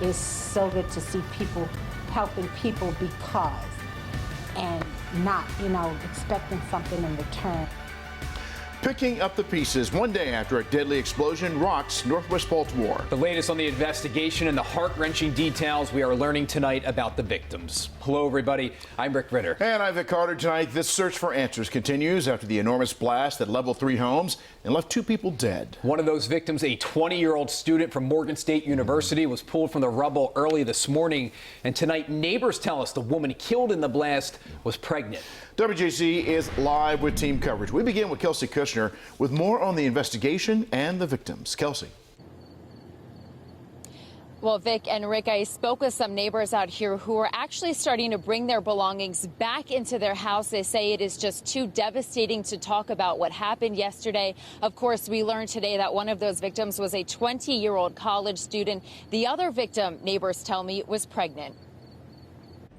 It's so good to see people helping people because, and not, expecting something in return. Picking up the pieces one day after a deadly explosion rocks northwest Baltimore. The latest on the investigation and the heart-wrenching details we are learning tonight about the victims. Hello, everybody. I'm Rick Ritter. And I'm Vic Carter. Tonight, this search for answers continues after the enormous blast that leveled 3 homes and left 2 people dead. One of those victims, a 20-year-old student from Morgan State University, was pulled from the rubble early this morning. And tonight, neighbors tell us the woman killed in the blast was pregnant. WJC is live with team coverage. We begin with Kelsey Kushner with more on the investigation and the victims. Kelsey. Well, Vic and Rick, I spoke with some neighbors out here who are actually starting to bring their belongings back into their house. They say it is just too devastating to talk about what happened yesterday. Of course, we learned today that one of those victims was a 20-year-old college student. The other victim, neighbors tell me, was pregnant.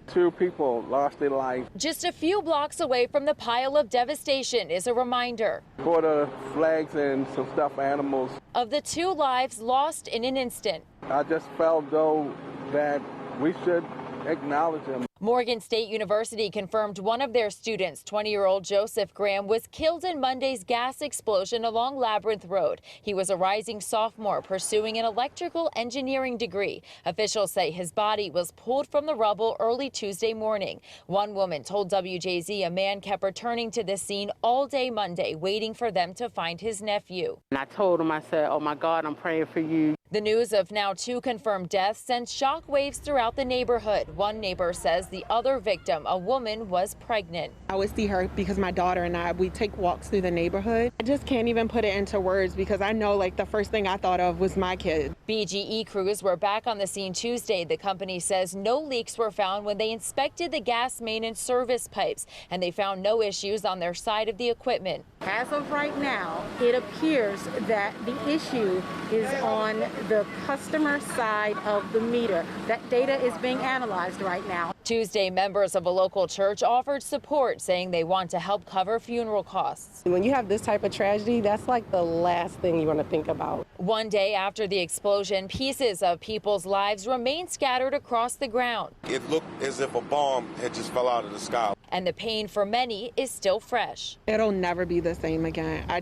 2 people lost their life. Just a few blocks away from the pile of devastation is a reminder. Quarter flags and some stuffed animals. Of the 2 lives lost in an instant. I just felt, though, that we should acknowledge them. Morgan State University confirmed one of their students, 20-year-old Joseph Graham, was killed in Monday's gas explosion along Labyrinth Road. He was a rising sophomore pursuing an electrical engineering degree. Officials say his body was pulled from the rubble early Tuesday morning. One woman told WJZ a man kept returning to the scene all day Monday, waiting for them to find his nephew. And I told him, I said, "Oh my God, I'm praying for you." The news of now 2 confirmed deaths sends shockwaves throughout the neighborhood. One neighbor says the other victim, a woman, was pregnant. I always see her because my daughter and we take walks through the neighborhood. I just can't even put it into words because I know the first thing I thought of was my kid. BGE crews were back on the scene Tuesday. The company says no leaks were found when they inspected the gas main and service pipes, and they found no issues on their side of the equipment. As of right now, it appears that the issue is on the customer side of the meter. That data is being analyzed right now. Tuesday, members of a local church offered support, saying they want to help cover funeral costs. When you have this type of tragedy, that's the last thing you want to think about. One day after the explosion, pieces of people's lives remain scattered across the ground. It looked as if a bomb had just fell out of the sky. And the pain for many is still fresh. It'll never be the same again. I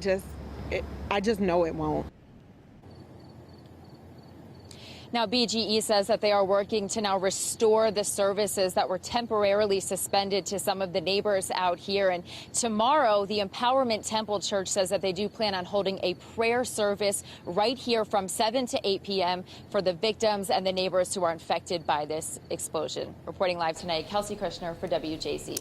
just know it won't. Now, BGE says that they are working to now restore the services that were temporarily suspended to some of the neighbors out here. And tomorrow, the Empowerment Temple Church says that they do plan on holding a prayer service right here from 7 to 8 p.m. for the victims and the neighbors who are infected by this explosion. Reporting live tonight, Kelsey Kushner for WJC.